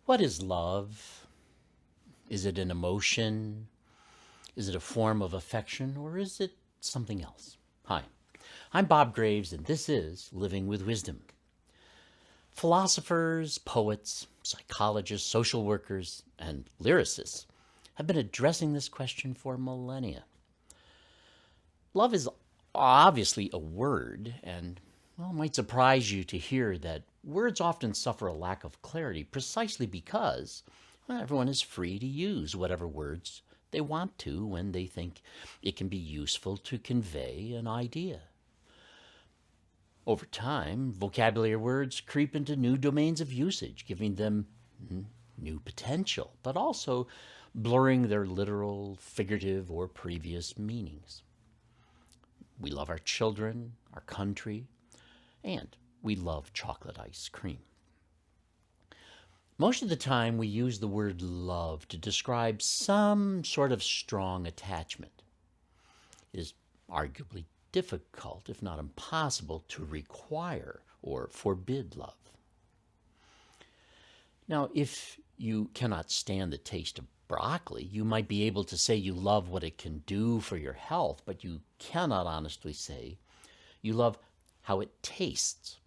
What is love? Is it an emotion? Is it a form of affection? Or is it something else? Hi, I'm Bob Graves, and this is Living with Wisdom. Philosophers, poets, psychologists, social workers, and lyricists have been addressing this question for millennia. Love is obviously a word, and well, it might surprise you to hear that words often suffer a lack of clarity precisely because everyone is free to use whatever words they want to when they think it can be useful to convey an idea. Over time, vocabulary words creep into new domains of usage, giving them new potential, but also blurring their literal, figurative, or previous meanings. We love our children, our country, and we love chocolate ice cream. Most of the time, we use the word love to describe some sort of strong attachment. It is arguably difficult, if not impossible, to require or forbid love. Now, if you cannot stand the taste of broccoli, you might be able to say you love what it can do for your health, but you cannot honestly say you love how it tastes.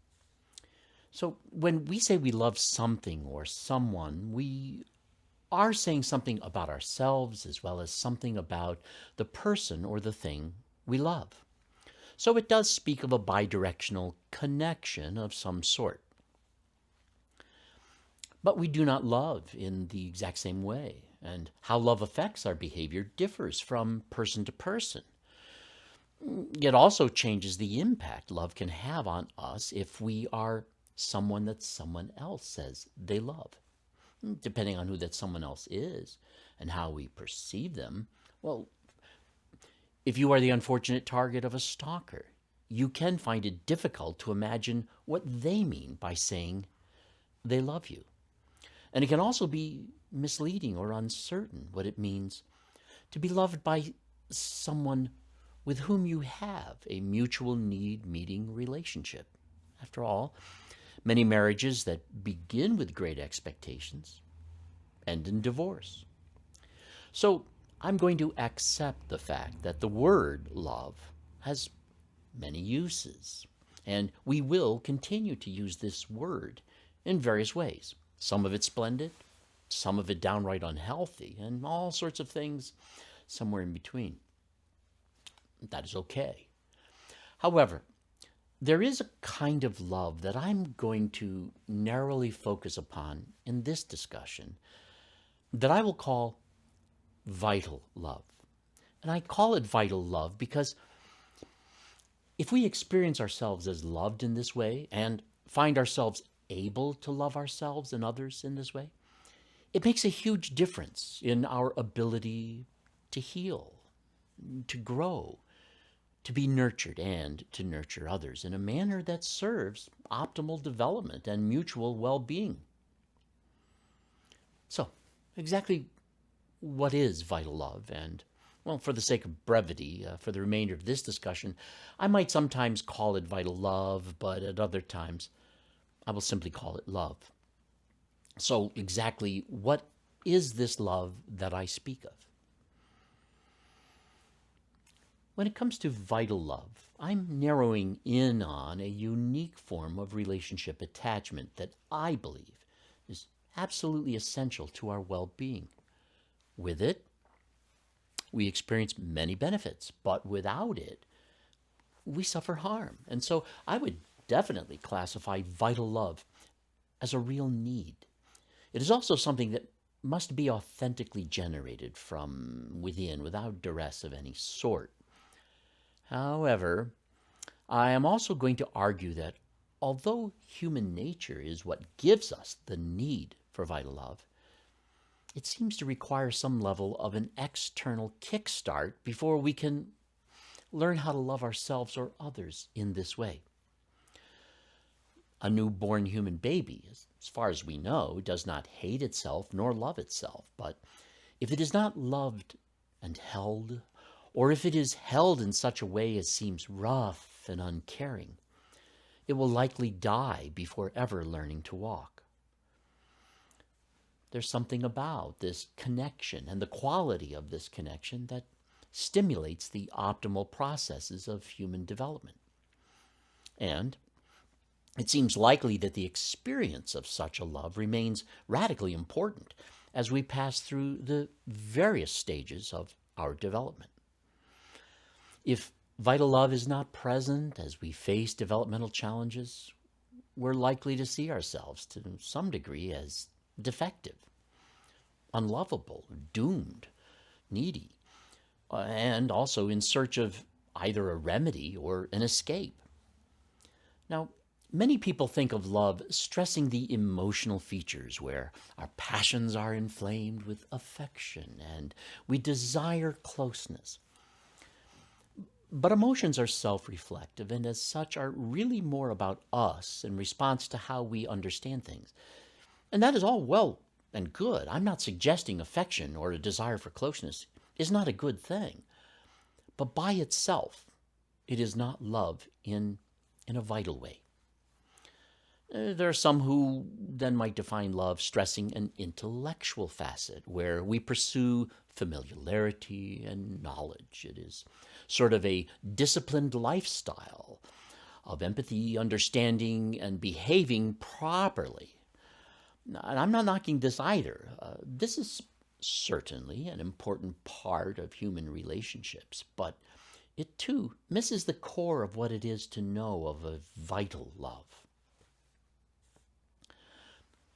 So when we say we love something or someone, we are saying something about ourselves as well as something about the person or the thing we love. So it does speak of a bidirectional connection of some sort. But we do not love in the exact same way, and how love affects our behavior differs from person to person. It also changes the impact love can have on us if we are someone that someone else says they love. Depending on who that someone else is and how we perceive them, well, if you are the unfortunate target of a stalker, you can find it difficult to imagine what they mean by saying they love you. And it can also be misleading or uncertain what it means to be loved by someone with whom you have a mutual need meeting relationship. After all, many marriages that begin with great expectations end in divorce. So I'm going to accept the fact that the word love has many uses, and we will continue to use this word in various ways. Some of it splendid, some of it downright unhealthy, and all sorts of things somewhere in between. That is okay. However, there is a kind of love that I'm going to narrowly focus upon in this discussion that I will call vital love. And I call it vital love because if we experience ourselves as loved in this way and find ourselves able to love ourselves and others in this way, it makes a huge difference in our ability to heal, to grow, to be nurtured, and to nurture others in a manner that serves optimal development and mutual well being. So, exactly what is vital love? And, well, for the sake of brevity, for the remainder of this discussion, I might sometimes call it vital love, but at other times, I will simply call it love. So, exactly what is this love that I speak of? When it comes to vital love, I'm narrowing in on a unique form of relationship attachment that I believe is absolutely essential to our well being. With it, we experience many benefits, but without it, we suffer harm. And so I would definitely classify vital love as a real need. It is also something that must be authentically generated from within without duress of any sort. However, I am also going to argue that although human nature is what gives us the need for vital love, it seems to require some level of an external kickstart before we can learn how to love ourselves or others in this way. A newborn human baby, as far as we know, does not hate itself nor love itself. But if it is not loved and held, or if it is held in such a way as seems rough and uncaring, it will likely die before ever learning to walk. There's something about this connection and the quality of this connection that stimulates the optimal processes of human development. And it seems likely that the experience of such a love remains radically important as we pass through the various stages of our development. If vital love is not present as we face developmental challenges, we're likely to see ourselves to some degree as defective, unlovable, doomed, needy, and also in search of either a remedy or an escape. Now, many people think of love stressing the emotional features where our passions are inflamed with affection and we desire closeness. But emotions are self reflective and, as such, are really more about us in response to how we understand things. And that is all well and good. I'm not suggesting affection or a desire for closeness is not a good thing. But by itself, it is not love in a vital way. There are some who then might define love stressing an intellectual facet where we pursue familiarity and knowledge. It is sort of a disciplined lifestyle of empathy, understanding, and behaving properly. And I'm not knocking this either. This is certainly an important part of human relationships, but it too misses the core of what it is to know of a vital love.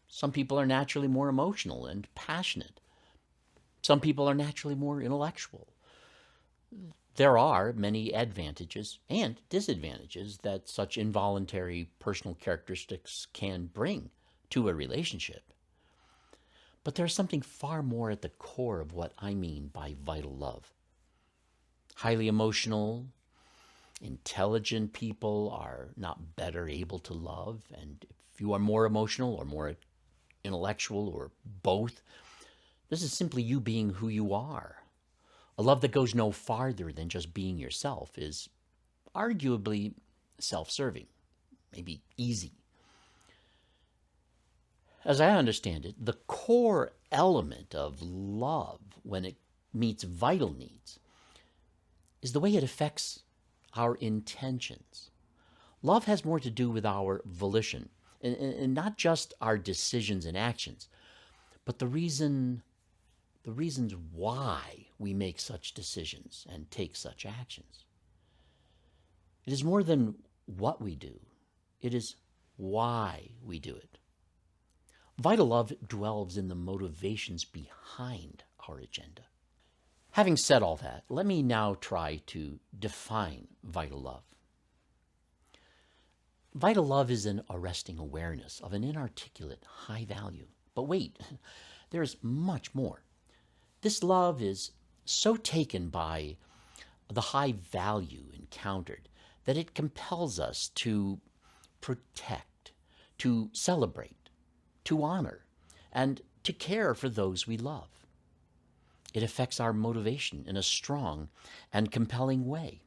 Some people are naturally more emotional and passionate. Some people are naturally more intellectual. There are many advantages and disadvantages that such involuntary personal characteristics can bring to a relationship. But there's something far more at the core of what I mean by vital love. Highly emotional, intelligent people are not better able to love, and if you are more emotional or more intellectual or both, this is simply you being who you are. A love that goes no farther than just being yourself is arguably self-serving, maybe easy. As I understand it, the core element of love when it meets vital needs is the way it affects our intentions. Love has more to do with our volition, and not just our decisions and actions, but the reasons why we make such decisions and take such actions. It is more than what we do. It is why we do it. Vital love dwells in the motivations behind our agenda. Having said all that, let me now try to define vital love. Vital love is an arresting awareness of an inarticulate high value. But wait, there's much more. This love is so taken by the high value encountered that it compels us to protect, to celebrate, to honor, and to care for those we love. It affects our motivation in a strong and compelling way.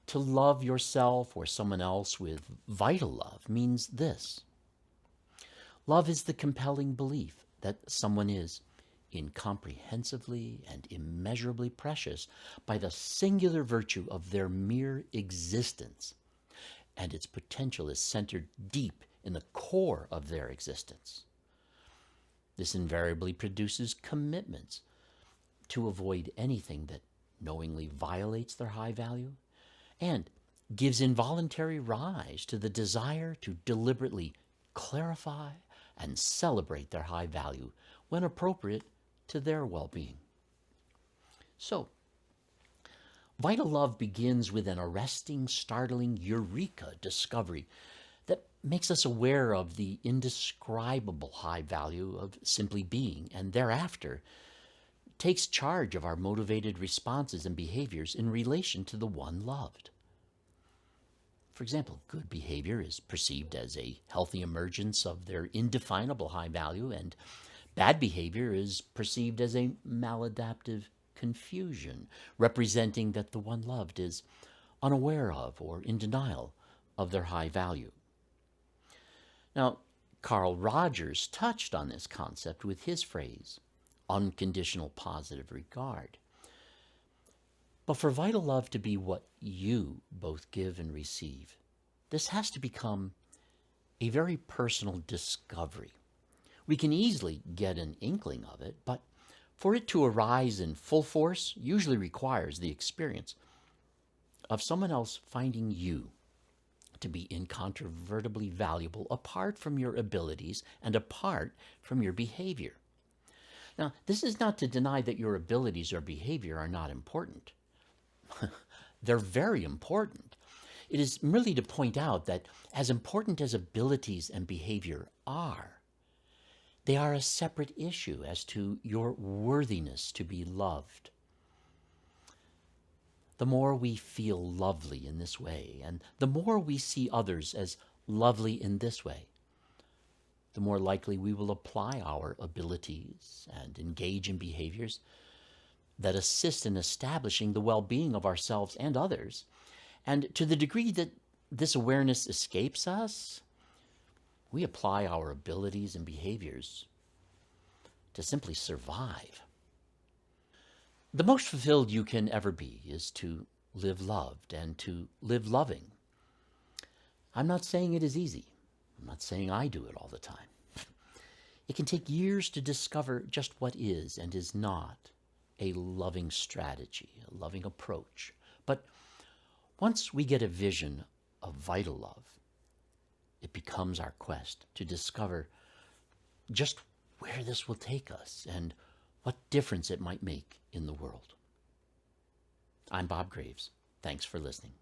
To love yourself or someone else with vital love means this. Love is the compelling belief that someone is incomprehensibly and immeasurably precious by the singular virtue of their mere existence, and its potential is centered deep in the core of their existence. This invariably produces commitments to avoid anything that knowingly violates their high value and gives involuntary rise to the desire to deliberately clarify and celebrate their high value when appropriate to their well-being. So, vital love begins with an arresting, startling eureka discovery that makes us aware of the indescribable high value of simply being, and thereafter takes charge of our motivated responses and behaviors in relation to the one loved. For example, good behavior is perceived as a healthy emergence of their indefinable high value, and bad behavior is perceived as a maladaptive confusion, representing that the one loved is unaware of or in denial of their high value. Now, Carl Rogers touched on this concept with his phrase, unconditional positive regard. But for vital love to be what you both give and receive, this has to become a very personal discovery. We can easily get an inkling of it, but for it to arise in full force usually requires the experience of someone else finding you to be incontrovertibly valuable apart from your abilities and apart from your behavior. Now, this is not to deny that your abilities or behavior are not important. They're very important. It is merely to point out that as important as abilities and behavior are, they are a separate issue as to your worthiness to be loved. The more we feel lovely in this way, and the more we see others as lovely in this way, the more likely we will apply our abilities and engage in behaviors that assist in establishing the well-being of ourselves and others. And to the degree that this awareness escapes us, we apply our abilities and behaviors to simply survive. The most fulfilled you can ever be is to live loved and to live loving. I'm not saying it is easy. I'm not saying I do it all the time. It can take years to discover just what is and is not a loving strategy, a loving approach. But once we get a vision of vital love, it becomes our quest to discover just where this will take us and what difference it might make in the world. I'm Bob Greaves. Thanks for listening.